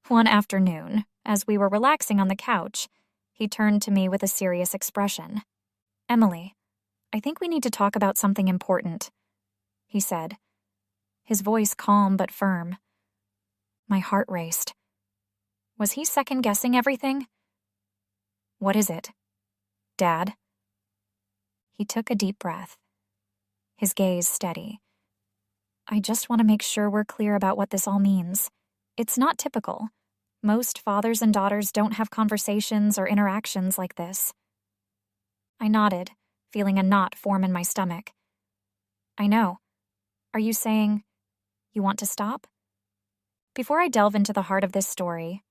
One afternoon, as we were relaxing on the couch, he turned to me with a serious expression. "Emily, I think we need to talk about something important," he said, his voice calm but firm. My heart raced. Was he second-guessing everything? "What is it, Dad?" He took a deep breath, his gaze steady. "I just want to make sure we're clear about what this all means. It's not typical. Most fathers and daughters don't have conversations or interactions like this." I nodded, feeling a knot form in my stomach. "I know. Are you saying you want to stop?" Before I delve into the heart of this story,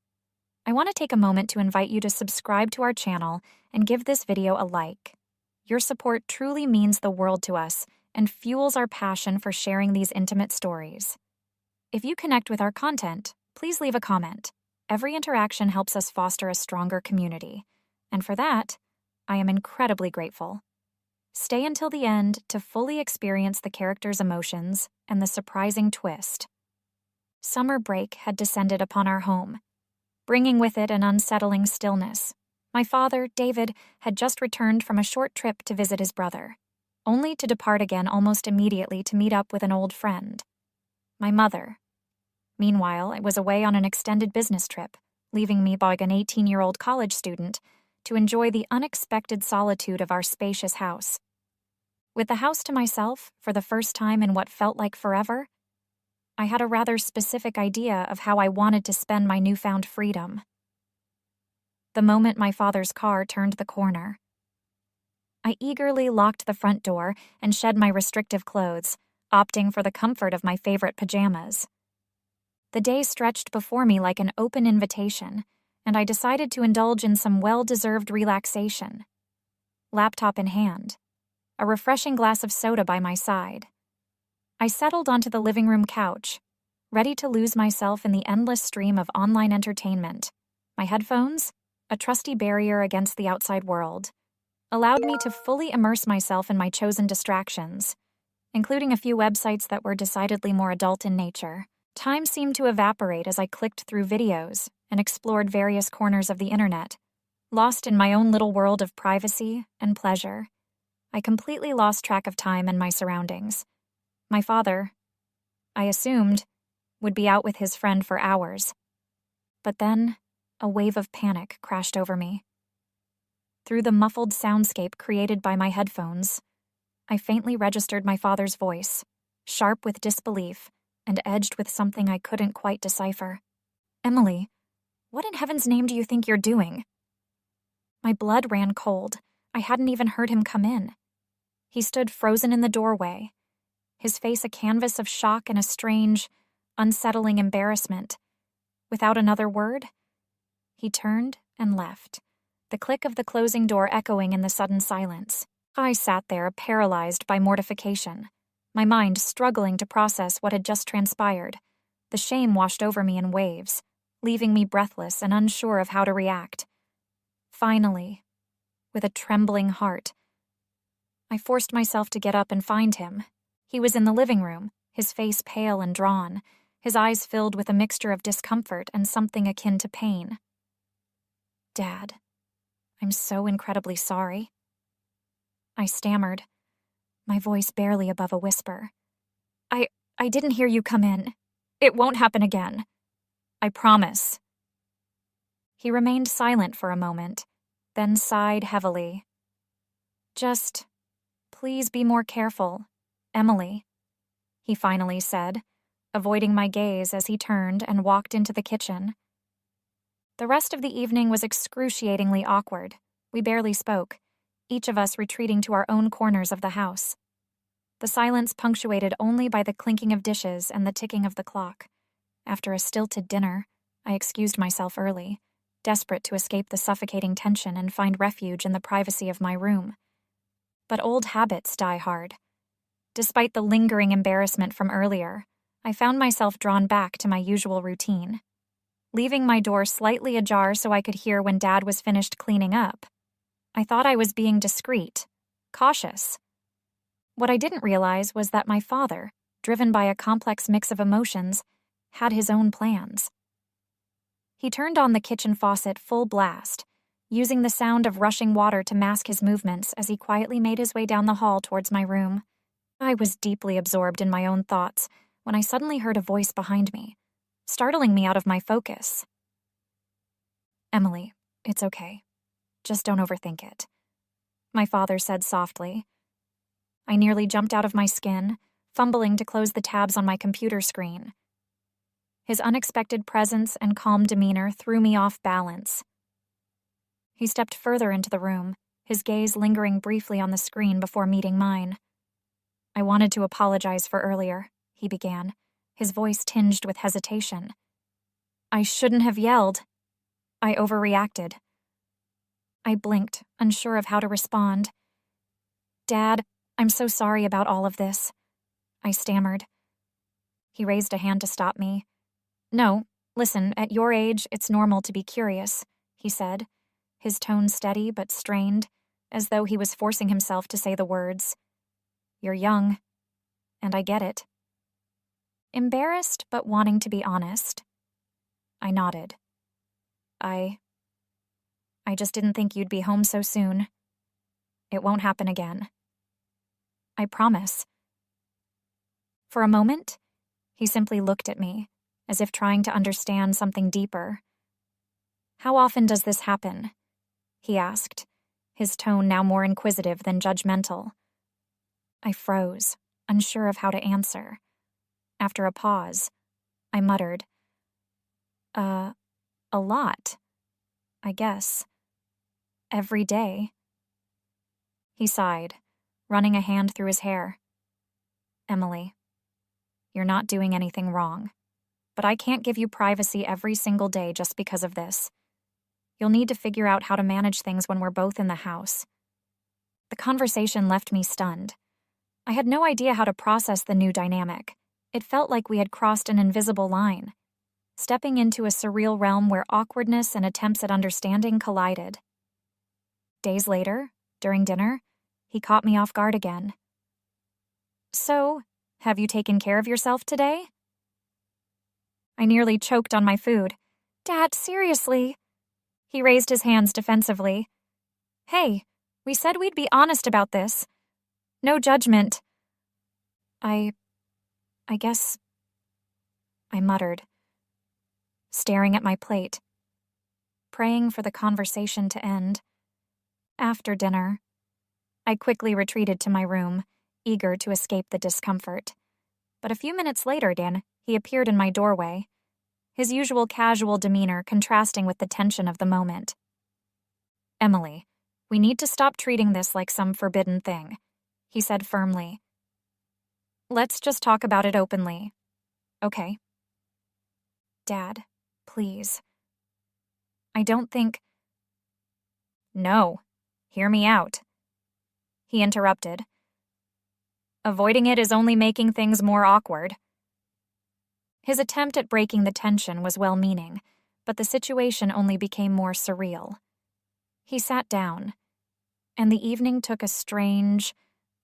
I want to take a moment to invite you to subscribe to our channel and give this video a like. Your support truly means the world to us and fuels our passion for sharing these intimate stories. If you connect with our content, please leave a comment. Every interaction helps us foster a stronger community, and for that, I am incredibly grateful. Stay until the end to fully experience the characters' emotions and the surprising twist. Summer break had descended upon our home, bringing with it an unsettling stillness. My father, David, had just returned from a short trip to visit his brother, only to depart again almost immediately to meet up with an old friend. My mother, meanwhile, I was away on an extended business trip, leaving me like an 18-year-old college student to enjoy the unexpected solitude of our spacious house. With the house to myself, for the first time in what felt like forever, I had a rather specific idea of how I wanted to spend my newfound freedom. The moment my father's car turned the corner, I eagerly locked the front door and shed my restrictive clothes, opting for the comfort of my favorite pajamas. The day stretched before me like an open invitation, and I decided to indulge in some well-deserved relaxation. Laptop in hand, a refreshing glass of soda by my side, I settled onto the living room couch, ready to lose myself in the endless stream of online entertainment. My headphones, a trusty barrier against the outside world, allowed me to fully immerse myself in my chosen distractions, including a few websites that were decidedly more adult in nature. Time seemed to evaporate as I clicked through videos and explored various corners of the internet, lost in my own little world of privacy and pleasure. I completely lost track of time and my surroundings. My father, I assumed, would be out with his friend for hours. But then, a wave of panic crashed over me. Through the muffled soundscape created by my headphones, I faintly registered my father's voice, sharp with disbelief and edged with something I couldn't quite decipher. "Emily, what in heaven's name do you think you're doing?" My blood ran cold. I hadn't even heard him come in. He stood frozen in the doorway, his face a canvas of shock and a strange, unsettling embarrassment. Without another word, he turned and left, the click of the closing door echoing in the sudden silence. I sat there, paralyzed by mortification, my mind struggling to process what had just transpired. The shame washed over me in waves, leaving me breathless and unsure of how to react. Finally, with a trembling heart, I forced myself to get up and find him. He was in the living room, his face pale and drawn, his eyes filled with a mixture of discomfort and something akin to pain. "Dad, I'm so incredibly sorry," I stammered, my voice barely above a whisper. I didn't hear you come in. It won't happen again. I promise." He remained silent for a moment, then sighed heavily. "Just, please be more careful, Emily," he finally said, avoiding my gaze as he turned and walked into the kitchen. The rest of the evening was excruciatingly awkward. We barely spoke, each of us retreating to our own corners of the house. The silence punctuated only by the clinking of dishes and the ticking of the clock. After a stilted dinner, I excused myself early, desperate to escape the suffocating tension and find refuge in the privacy of my room. But old habits die hard. Despite the lingering embarrassment from earlier, I found myself drawn back to my usual routine. Leaving my door slightly ajar so I could hear when Dad was finished cleaning up, I thought I was being discreet, cautious. What I didn't realize was that my father, driven by a complex mix of emotions, had his own plans. He turned on the kitchen faucet full blast, using the sound of rushing water to mask his movements as he quietly made his way down the hall towards my room. I was deeply absorbed in my own thoughts when I suddenly heard a voice behind me, startling me out of my focus. "Emily, it's okay. Just don't overthink it," my father said softly. I nearly jumped out of my skin, fumbling to close the tabs on my computer screen. His unexpected presence and calm demeanor threw me off balance. He stepped further into the room, his gaze lingering briefly on the screen before meeting mine. "I wanted to apologize for earlier," he began, his voice tinged with hesitation. "I shouldn't have yelled. I overreacted." I blinked, unsure of how to respond. "Dad, I'm so sorry about all of this," I stammered. He raised a hand to stop me. "No, listen, at your age, it's normal to be curious," he said, his tone steady but strained, as though he was forcing himself to say the words. "You're young, and I get it." Embarrassed but wanting to be honest, I nodded. I just didn't think you'd be home so soon. It won't happen again. I promise." For a moment, he simply looked at me, as if trying to understand something deeper. "How often does this happen?" he asked, his tone now more inquisitive than judgmental. I froze, unsure of how to answer. After a pause, I muttered, A lot, I guess. Every day." He sighed, running a hand through his hair. "Emily, you're not doing anything wrong, but I can't give you privacy every single day just because of this. You'll need to figure out how to manage things when we're both in the house." The conversation left me stunned. I had no idea how to process the new dynamic. It felt like we had crossed an invisible line, stepping into a surreal realm where awkwardness and attempts at understanding collided. Days later, during dinner, he caught me off guard again. "So, have you taken care of yourself today?" I nearly choked on my food. "Dad, seriously?" He raised his hands defensively. "Hey, we said we'd be honest about this. No judgment." I guess," I muttered, staring at my plate, praying for the conversation to end. After dinner, I quickly retreated to my room, eager to escape the discomfort. But a few minutes later, he appeared in my doorway, his usual casual demeanor contrasting with the tension of the moment. "Emily, we need to stop treating this like some forbidden thing," he said firmly. "Let's just talk about it openly. Okay?" "Dad, please. I don't think—" "No, hear me out," he interrupted. "Avoiding it is only making things more awkward." His attempt at breaking the tension was well-meaning, but the situation only became more surreal. He sat down, and the evening took a strange,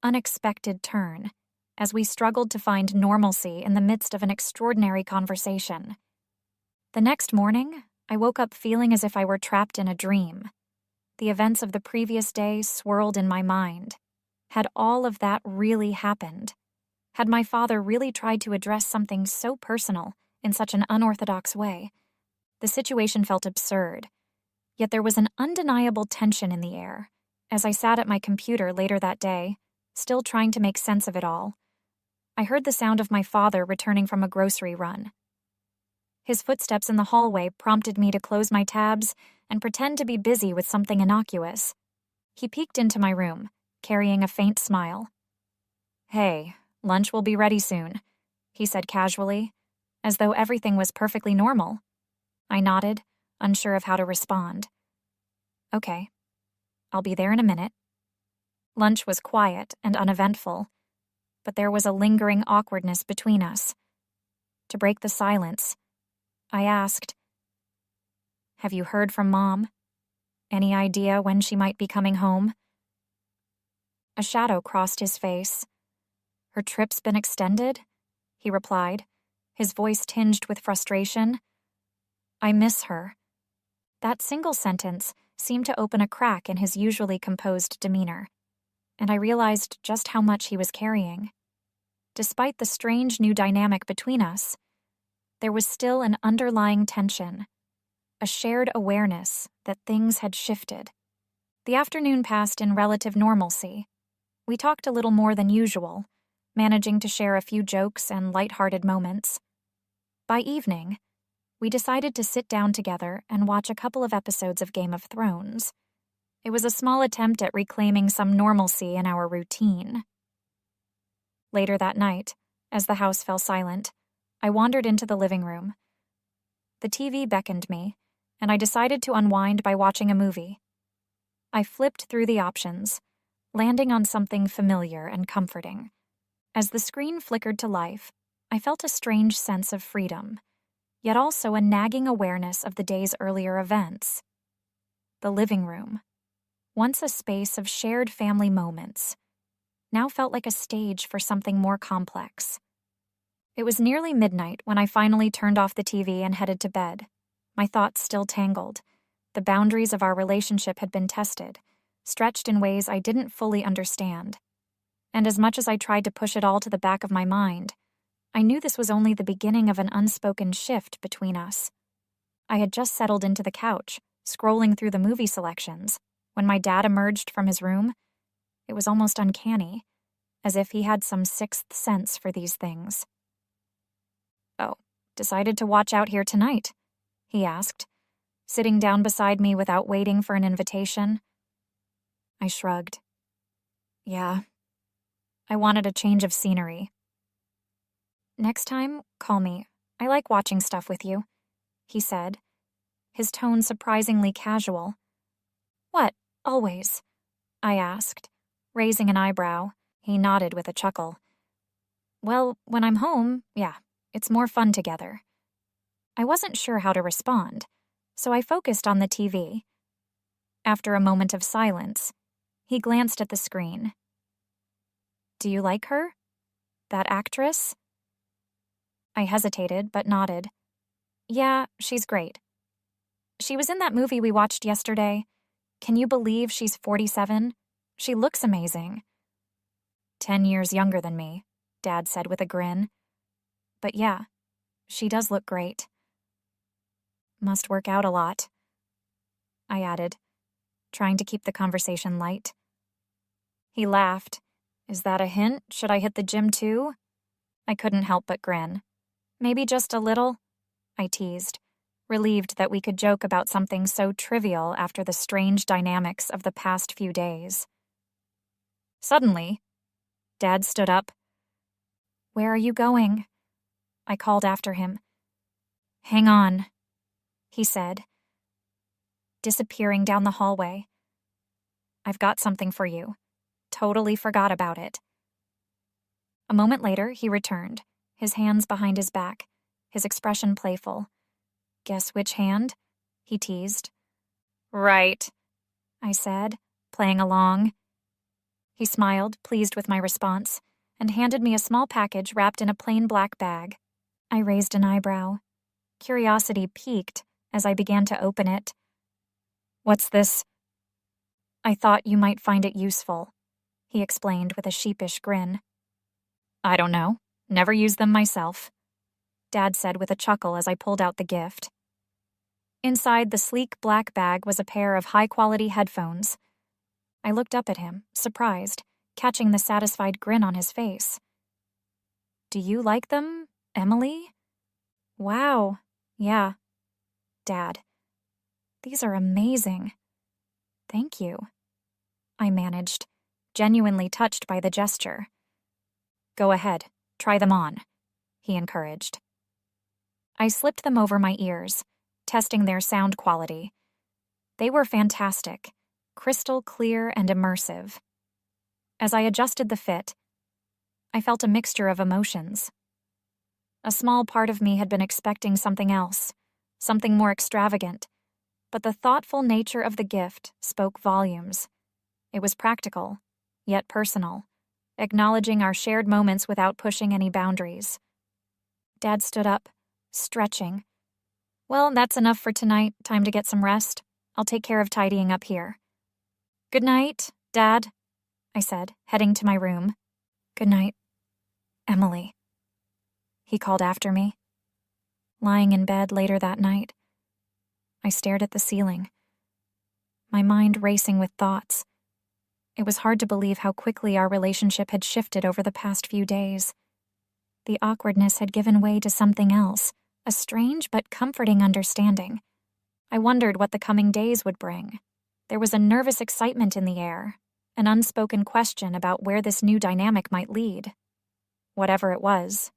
unexpected turn as we struggled to find normalcy in the midst of an extraordinary conversation. The next morning, I woke up feeling as if I were trapped in a dream. The events of the previous day swirled in my mind. Had all of that really happened? Had my father really tried to address something so personal in such an unorthodox way? The situation felt absurd, yet there was an undeniable tension in the air. As I sat at my computer later that day, still trying to make sense of it all, I heard the sound of my father returning from a grocery run. His footsteps in the hallway prompted me to close my tabs and pretend to be busy with something innocuous. He peeked into my room, carrying a faint smile. "Hey, lunch will be ready soon," he said casually, as though everything was perfectly normal. I nodded, unsure of how to respond. "Okay, I'll be there in a minute." Lunch was quiet and uneventful, but there was a lingering awkwardness between us. To break the silence, I asked, "Have you heard from Mom? Any idea when she might be coming home?" A shadow crossed his face. "Her trip's been extended?" he replied, his voice tinged with frustration. I miss her. That single sentence seemed to open a crack in his usually composed demeanor, and I realized just how much he was carrying. Despite the strange new dynamic between us, there was still an underlying tension, a shared awareness that things had shifted. The afternoon passed in relative normalcy. We talked a little more than usual, managing to share a few jokes and lighthearted moments. By evening, we decided to sit down together and watch a couple of episodes of Game of Thrones. It was a small attempt at reclaiming some normalcy in our routine. Later that night, as the house fell silent, I wandered into the living room. The TV beckoned me, and I decided to unwind by watching a movie. I flipped through the options, landing on something familiar and comforting. As the screen flickered to life, I felt a strange sense of freedom, yet also a nagging awareness of the day's earlier events. The living room, once a space of shared family moments, now felt like a stage for something more complex. It was nearly midnight when I finally turned off the TV and headed to bed, my thoughts still tangled. The boundaries of our relationship had been tested, stretched in ways I didn't fully understand. And as much as I tried to push it all to the back of my mind, I knew this was only the beginning of an unspoken shift between us. I had just settled into the couch, scrolling through the movie selections, when my dad emerged from his room. It was almost uncanny, as if he had some sixth sense for these things. "Oh, decided to watch out here tonight?" he asked, sitting down beside me without waiting for an invitation. I shrugged. "Yeah, I wanted a change of scenery." "Next time, call me. I like watching stuff with you," he said, his tone surprisingly casual. "What, always?" I asked, raising an eyebrow. He nodded with a chuckle. "Well, when I'm home, yeah, it's more fun together." I wasn't sure how to respond, so I focused on the TV. After a moment of silence, he glanced at the screen. "Do you like her? That actress?" I hesitated, but nodded. "Yeah, she's great. She was in that movie we watched yesterday. Can you believe she's 47? She looks amazing." 10 years younger than me, Dad said with a grin. "But yeah, she does look great." "Must work out a lot," I added, trying to keep the conversation light. He laughed. "Is that a hint? Should I hit the gym too?" I couldn't help but grin. "Maybe just a little?" I teased, relieved that we could joke about something so trivial after the strange dynamics of the past few days. Suddenly, Dad stood up. "Where are you going?" I called after him. "Hang on," he said, disappearing down the hallway. "I've got something for you. Totally forgot about it." A moment later, he returned, his hands behind his back, his expression playful. "Guess which hand?" he teased. "Right," I said, playing along. He smiled, pleased with my response, and handed me a small package wrapped in a plain black bag. I raised an eyebrow. Curiosity piqued as I began to open it. "What's this?" "I thought you might find it useful," he explained with a sheepish grin. "I don't know. Never used them myself," Dad said with a chuckle as I pulled out the gift. Inside the sleek black bag was a pair of high-quality headphones. I looked up at him, surprised, catching the satisfied grin on his face. "Do you like them, Emily?" "Wow. Yeah. Dad. These are amazing." "Thank you," I managed, genuinely touched by the gesture. "Go ahead, try them on," he encouraged. I slipped them over my ears, testing their sound quality. They were fantastic, crystal clear and immersive. As I adjusted the fit, I felt a mixture of emotions. A small part of me had been expecting something else, something more extravagant, but the thoughtful nature of the gift spoke volumes. It was practical, yet personal, acknowledging our shared moments without pushing any boundaries. Dad stood up, stretching. Well, that's enough for tonight. Time to get some rest. I'll take care of tidying up here. Good night, Dad, I said, heading to my room. Good night, Emily, he called after me. Lying in bed later that night, I stared at the ceiling, my mind racing with thoughts. It was hard to believe how quickly our relationship had shifted over the past few days. The awkwardness had given way to something else, a strange but comforting understanding. I wondered what the coming days would bring. There was a nervous excitement in the air, an unspoken question about where this new dynamic might lead. Whatever it was,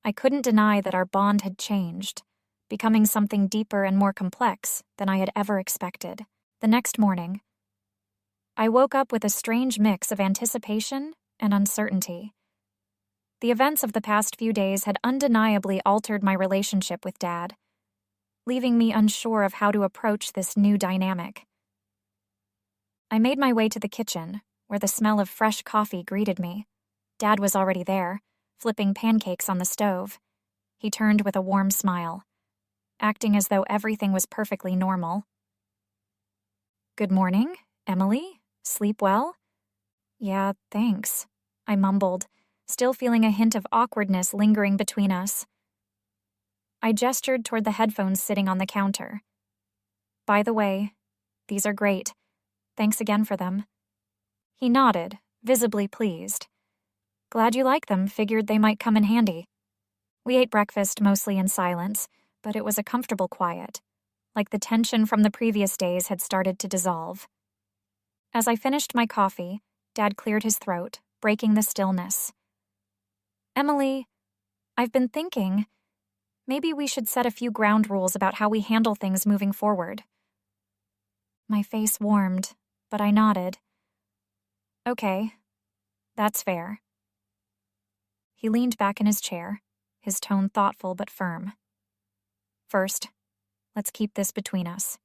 I couldn't deny that our bond had changed, becoming something deeper and more complex than I had ever expected. The next morning, I woke up with a strange mix of anticipation and uncertainty. The events of the past few days had undeniably altered my relationship with Dad, leaving me unsure of how to approach this new dynamic. I made my way to the kitchen, where the smell of fresh coffee greeted me. Dad was already there, flipping pancakes on the stove. He turned with a warm smile, acting as though everything was perfectly normal. Good morning, Emily. Sleep well? Yeah, thanks, I mumbled, still feeling a hint of awkwardness lingering between us. I gestured toward the headphones sitting on the counter. By the way, these are great. Thanks again for them. He nodded, visibly pleased. Glad you like them, figured they might come in handy. We ate breakfast mostly in silence, but it was a comfortable quiet, like the tension from the previous days had started to dissolve. As I finished my coffee, Dad cleared his throat, breaking the stillness. Emily, I've been thinking, maybe we should set a few ground rules about how we handle things moving forward. My face warmed, but I nodded. Okay, that's fair. He leaned back in his chair, his tone thoughtful but firm. First, let's keep this between us.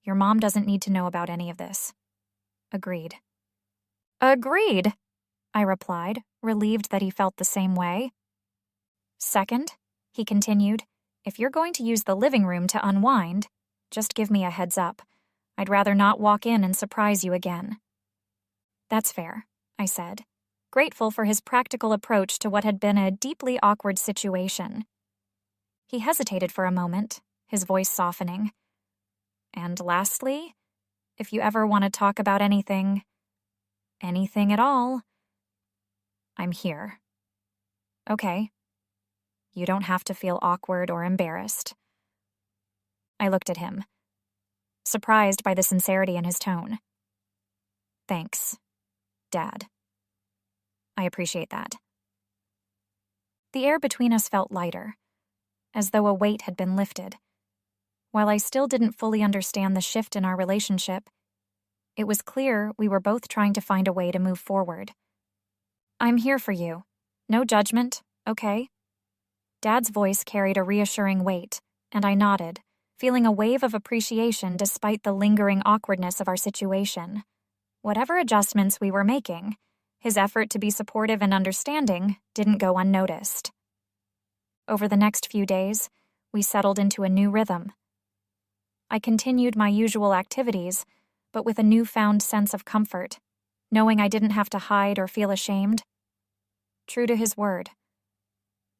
Your mom doesn't need to know about any of this. Agreed. Agreed, I replied, relieved that he felt the same way. Second, he continued, if you're going to use the living room to unwind, just give me a heads up. I'd rather not walk in and surprise you again. That's fair, I said, grateful for his practical approach to what had been a deeply awkward situation. He hesitated for a moment, his voice softening. And lastly, if you ever want to talk about anything at all, I'm here. Okay. You don't have to feel awkward or embarrassed. I looked at him, surprised by the sincerity in his tone. Thanks, Dad. I appreciate that. The air between us felt lighter, as though a weight had been lifted. While I still didn't fully understand the shift in our relationship, it was clear we were both trying to find a way to move forward. I'm here for you. No judgment, okay? Dad's voice carried a reassuring weight, and I nodded, feeling a wave of appreciation despite the lingering awkwardness of our situation. Whatever adjustments we were making, his effort to be supportive and understanding didn't go unnoticed. Over the next few days, we settled into a new rhythm. I continued my usual activities, but with a newfound sense of comfort, knowing I didn't have to hide or feel ashamed. True to his word,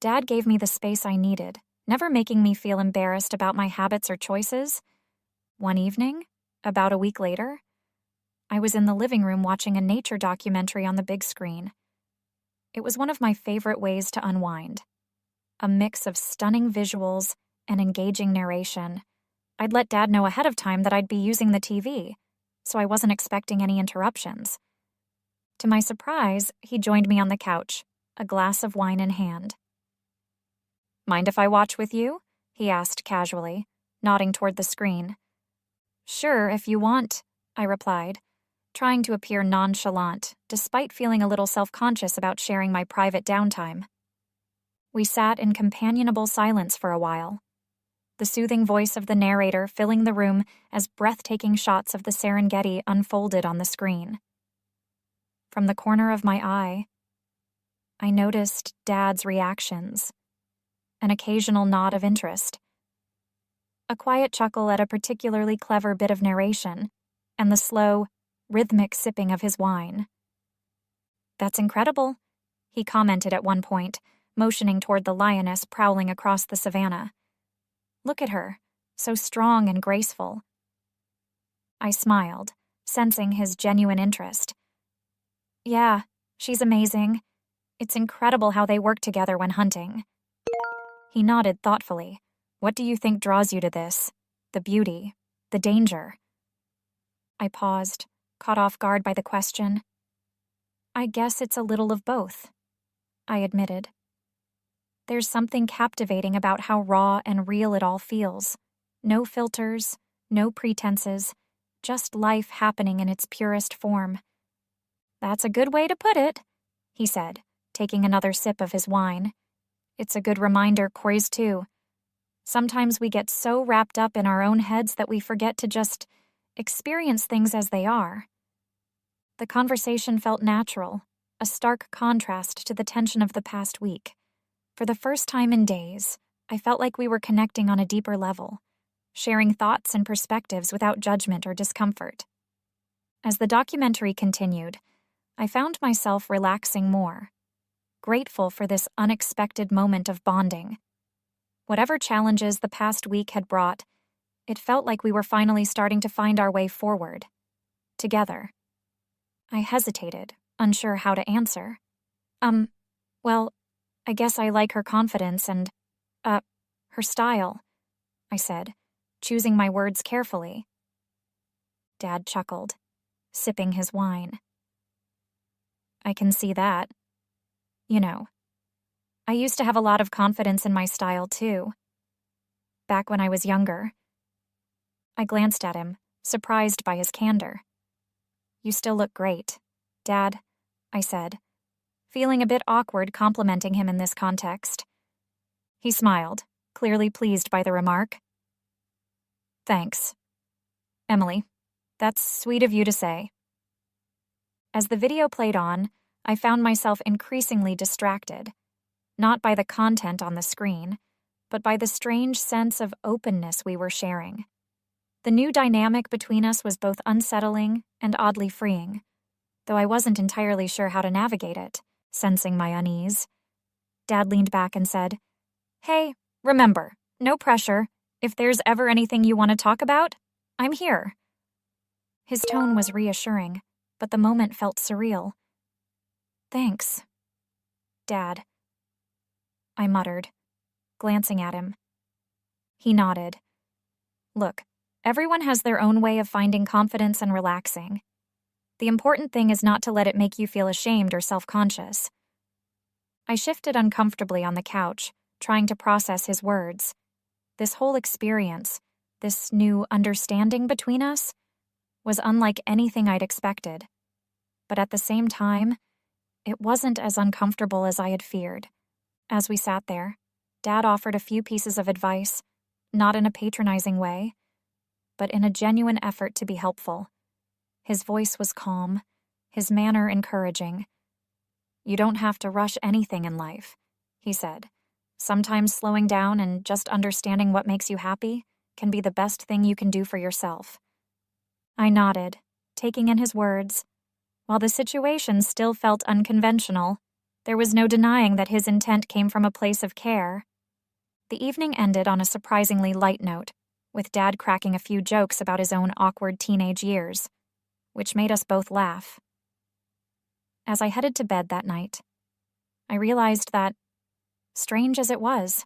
Dad gave me the space I needed, never making me feel embarrassed about my habits or choices. One evening, about a week later, I was in the living room watching a nature documentary on the big screen. It was one of my favorite ways to unwind. A mix of stunning visuals and engaging narration. I'd let Dad know ahead of time that I'd be using the TV, so I wasn't expecting any interruptions. To my surprise, he joined me on the couch, a glass of wine in hand. Mind if I watch with you? He asked casually, nodding toward the screen. Sure, if you want, I replied, trying to appear nonchalant, despite feeling a little self-conscious about sharing my private downtime. We sat in companionable silence for a while, the soothing voice of the narrator filling the room as breathtaking shots of the Serengeti unfolded on the screen. From the corner of my eye, I noticed Dad's reactions, an occasional nod of interest. a quiet chuckle at a particularly clever bit of narration, and the slow, rhythmic sipping of his wine. "That's incredible," he commented at one point, motioning toward the lioness prowling across the savannah. "Look at her, so strong and graceful." I smiled, sensing his genuine interest. "Yeah, she's amazing. It's incredible how they work together when hunting." He nodded thoughtfully. "What do you think draws you to this? The beauty? The danger?" I paused, caught off guard by the question. "I guess it's a little of both," I admitted. "There's something captivating about how raw and real it all feels. No filters, no pretenses, just life happening in its purest form." "That's a good way to put it," he said, taking another sip of his wine. "It's a good reminder Corey's too. Sometimes we get so wrapped up in our own heads that we forget to just experience things as they are." The conversation felt natural, a stark contrast to the tension of the past week. For the first time in days, I felt like we were connecting on a deeper level, sharing thoughts and perspectives without judgment or discomfort. As the documentary continued, I found myself relaxing more, grateful for this unexpected moment of bonding. Whatever challenges the past week had brought, it felt like we were finally starting to find our way forward, together. I hesitated, unsure how to answer. Well, I guess I like her confidence and, her style," I said, choosing my words carefully. Dad chuckled, sipping his wine. "I can see that. You know, I used to have a lot of confidence in my style, too. Back when I was younger." I glanced at him, surprised by his candor. "You still look great, Dad," I said, feeling a bit awkward complimenting him in this context. He smiled, clearly pleased by the remark. "Thanks, Emily. That's sweet of you to say." As the video played on, I found myself increasingly distracted, not by the content on the screen, but by the strange sense of openness we were sharing. The new dynamic between us was both unsettling and oddly freeing, though I wasn't entirely sure how to navigate it, sensing my unease. Dad leaned back and said, "Hey, remember, no pressure. If there's ever anything you want to talk about, I'm here." His tone was reassuring, but the moment felt surreal. "Thanks, Dad," I muttered, glancing at him. He nodded. "Look, everyone has their own way of finding confidence and relaxing. The important thing is not to let it make you feel ashamed or self-conscious." I shifted uncomfortably on the couch, trying to process his words. This whole experience, this new understanding between us, was unlike anything I'd expected. But at the same time, it wasn't as uncomfortable as I had feared. As we sat there, Dad offered a few pieces of advice, not in a patronizing way, but in a genuine effort to be helpful. His voice was calm, his manner encouraging. "You don't have to rush anything in life," he said. "Sometimes slowing down and just understanding what makes you happy can be the best thing you can do for yourself." I nodded, taking in his words. While the situation still felt unconventional, there was no denying that his intent came from a place of care. The evening ended on a surprisingly light note, with Dad cracking a few jokes about his own awkward teenage years, which made us both laugh. As I headed to bed that night, I realized that, strange as it was,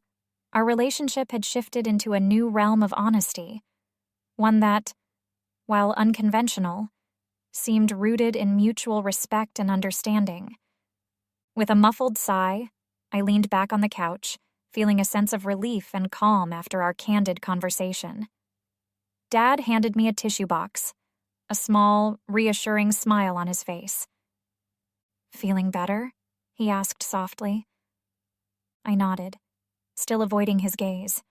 our relationship had shifted into a new realm of honesty, one that, while unconventional, seemed rooted in mutual respect and understanding. With a muffled sigh, I leaned back on the couch, feeling a sense of relief and calm after our candid conversation. Dad handed me a tissue box, a small, reassuring smile on his face. "Feeling better?" he asked softly. I nodded, still avoiding his gaze.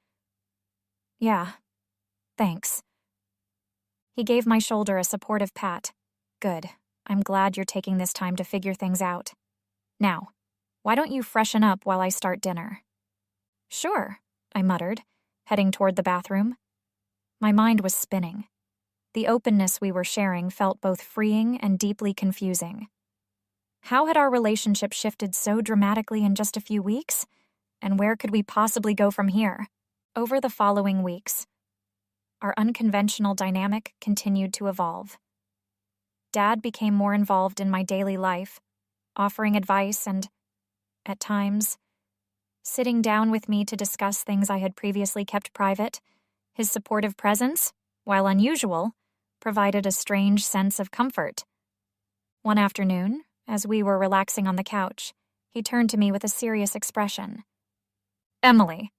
"Yeah, thanks." He gave my shoulder a supportive pat. "Good. I'm glad you're taking this time to figure things out. Now, why don't you freshen up while I start dinner?" "Sure," I muttered, heading toward the bathroom. My mind was spinning. The openness we were sharing felt both freeing and deeply confusing. How had our relationship shifted so dramatically in just a few weeks? And where could we possibly go from here? Over the following weeks, our unconventional dynamic continued to evolve. Dad became more involved in my daily life, offering advice and, at times, sitting down with me to discuss things I had previously kept private. His supportive presence, while unusual, provided a strange sense of comfort. One afternoon, as we were relaxing on the couch, he turned to me with a serious expression. "Emily,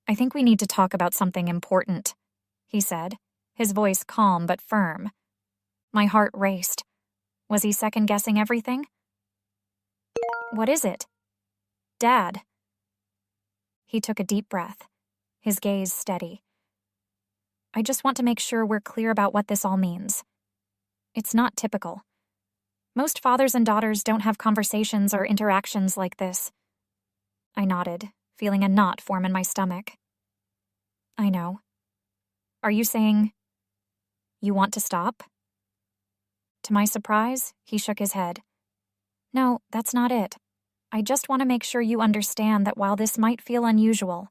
I think we need to talk about something important," he said, his voice calm but firm. My heart raced. Was he second-guessing everything? "What is it?" "Dad." He took a deep breath, his gaze steady. "I just want to make sure we're clear about what this all means. It's not typical. Most fathers and daughters don't have conversations or interactions like this." I nodded, feeling a knot form in my stomach. "I know. Are you saying you want to stop?" To my surprise, he shook his head. "No, that's not it. I just want to make sure you understand that while this might feel unusual,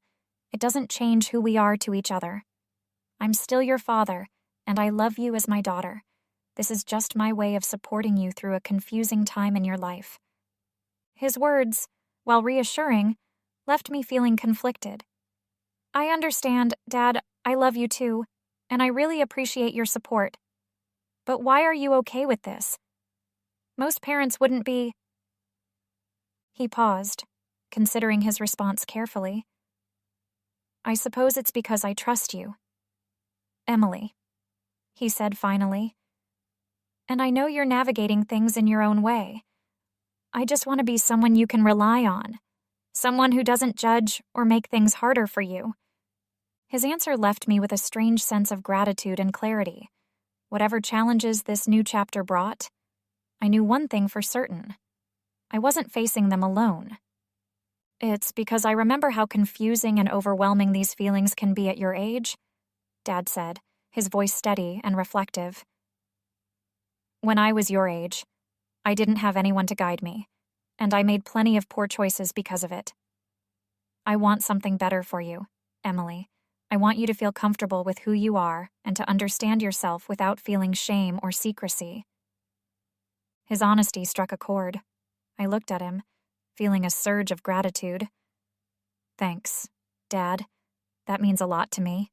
it doesn't change who we are to each other. I'm still your father, and I love you as my daughter. This is just my way of supporting you through a confusing time in your life." His words, while reassuring, left me feeling conflicted. "I understand, Dad, I love you too, and I really appreciate your support. But why are you okay with this? Most parents wouldn't be—" He paused, considering his response carefully. "I suppose it's because I trust you, Emily," he said finally. "And I know you're navigating things in your own way. I just want to be someone you can rely on, someone who doesn't judge or make things harder for you." His answer left me with a strange sense of gratitude and clarity. Whatever challenges this new chapter brought, I knew one thing for certain. I wasn't facing them alone. "It's because I remember how confusing and overwhelming these feelings can be at your age," Dad said, his voice steady and reflective. "When I was your age, I didn't have anyone to guide me, and I made plenty of poor choices because of it. I want something better for you, Emily. I want you to feel comfortable with who you are and to understand yourself without feeling shame or secrecy." His honesty struck a chord. I looked at him, feeling a surge of gratitude. "Thanks, Dad. That means a lot to me."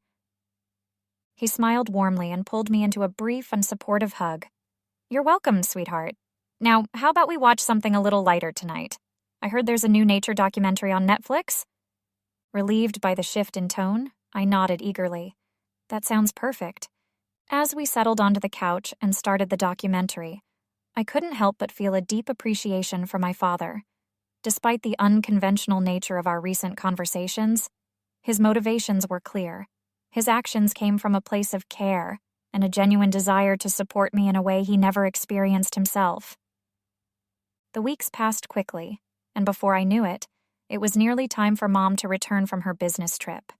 He smiled warmly and pulled me into a brief and supportive hug. "You're welcome, sweetheart. Now, how about we watch something a little lighter tonight? I heard there's a new nature documentary on Netflix." Relieved by the shift in tone, I nodded eagerly. "That sounds perfect." As we settled onto the couch and started the documentary, I couldn't help but feel a deep appreciation for my father. Despite the unconventional nature of our recent conversations, his motivations were clear. His actions came from a place of care and a genuine desire to support me in a way he never experienced himself. The weeks passed quickly, and before I knew it, it was nearly time for Mom to return from her business trip.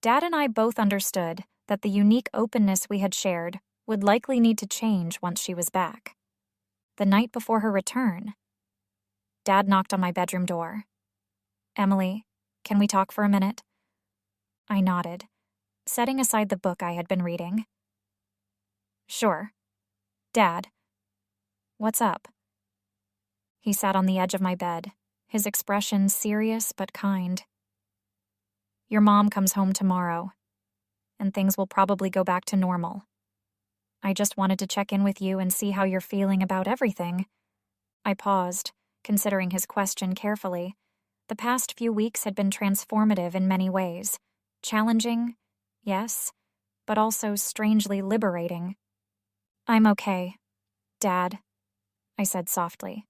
Dad and I both understood that the unique openness we had shared would likely need to change once she was back. The night before her return, Dad knocked on my bedroom door. "Emily, can we talk for a minute?" I nodded, setting aside the book I had been reading. "Sure. Dad, what's up?" He sat on the edge of my bed, his expression serious but kind. "Your mom comes home tomorrow, and things will probably go back to normal. I just wanted to check in with you and see how you're feeling about everything." I paused, considering his question carefully. The past few weeks had been transformative in many ways. Challenging, yes, but also strangely liberating. "I'm okay, Dad," I said softly.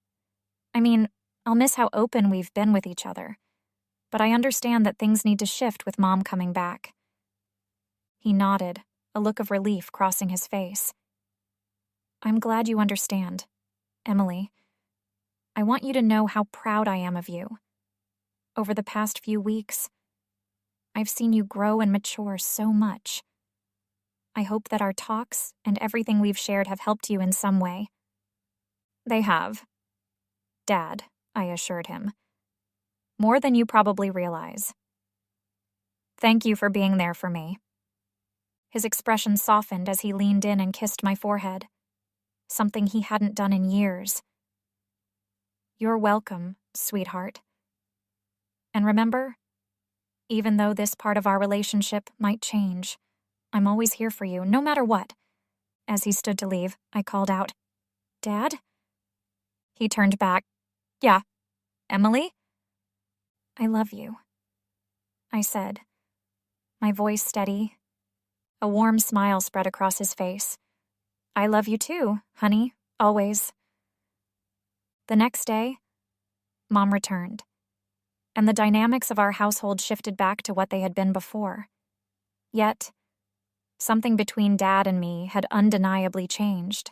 "I mean, I'll miss how open we've been with each other, but I understand that things need to shift with Mom coming back." He nodded, a look of relief crossing his face. "I'm glad you understand, Emily. I want you to know how proud I am of you. Over the past few weeks, I've seen you grow and mature so much. I hope that our talks and everything we've shared have helped you in some way. They have. Dad, I assured him. More than you probably realize. Thank you for being there for me. His expression softened as he leaned in and kissed my forehead, something he hadn't done in years. You're welcome, sweetheart. And remember, even though this part of our relationship might change, I'm always here for you, no matter what. As he stood to leave, I called out, Dad? He turned back. Yeah, Emily? I love you, I said, my voice steady. A warm smile spread across his face. I love you too, honey, always. The next day, Mom returned, and the dynamics of our household shifted back to what they had been before. Yet, something between Dad and me had undeniably changed.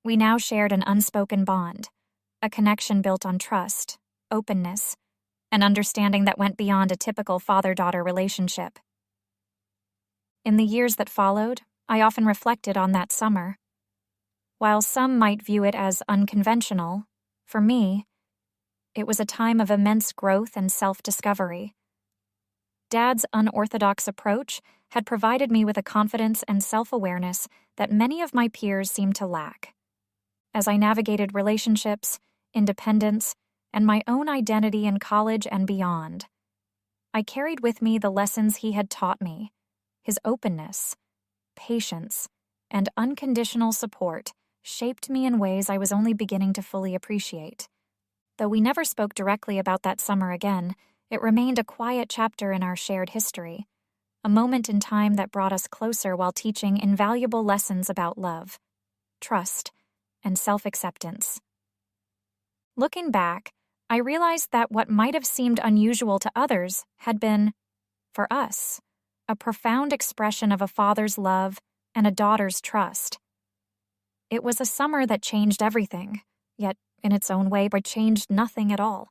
We now shared an unspoken bond, a connection built on trust, openness, and understanding that went beyond a typical father-daughter relationship. In the years that followed, I often reflected on that summer. While some might view it as unconventional, for me, it was a time of immense growth and self-discovery. Dad's unorthodox approach had provided me with a confidence and self-awareness that many of my peers seemed to lack. As I navigated relationships, independence, and my own identity in college and beyond, I carried with me the lessons he had taught me. His openness, patience, and unconditional support shaped me in ways I was only beginning to fully appreciate. Though we never spoke directly about that summer again, it remained a quiet chapter in our shared history, a moment in time that brought us closer while teaching invaluable lessons about love, trust, and self-acceptance. Looking back, I realized that what might have seemed unusual to others had been, for us, a profound expression of a father's love and a daughter's trust. It was a summer that changed everything, yet in its own way changed nothing at all.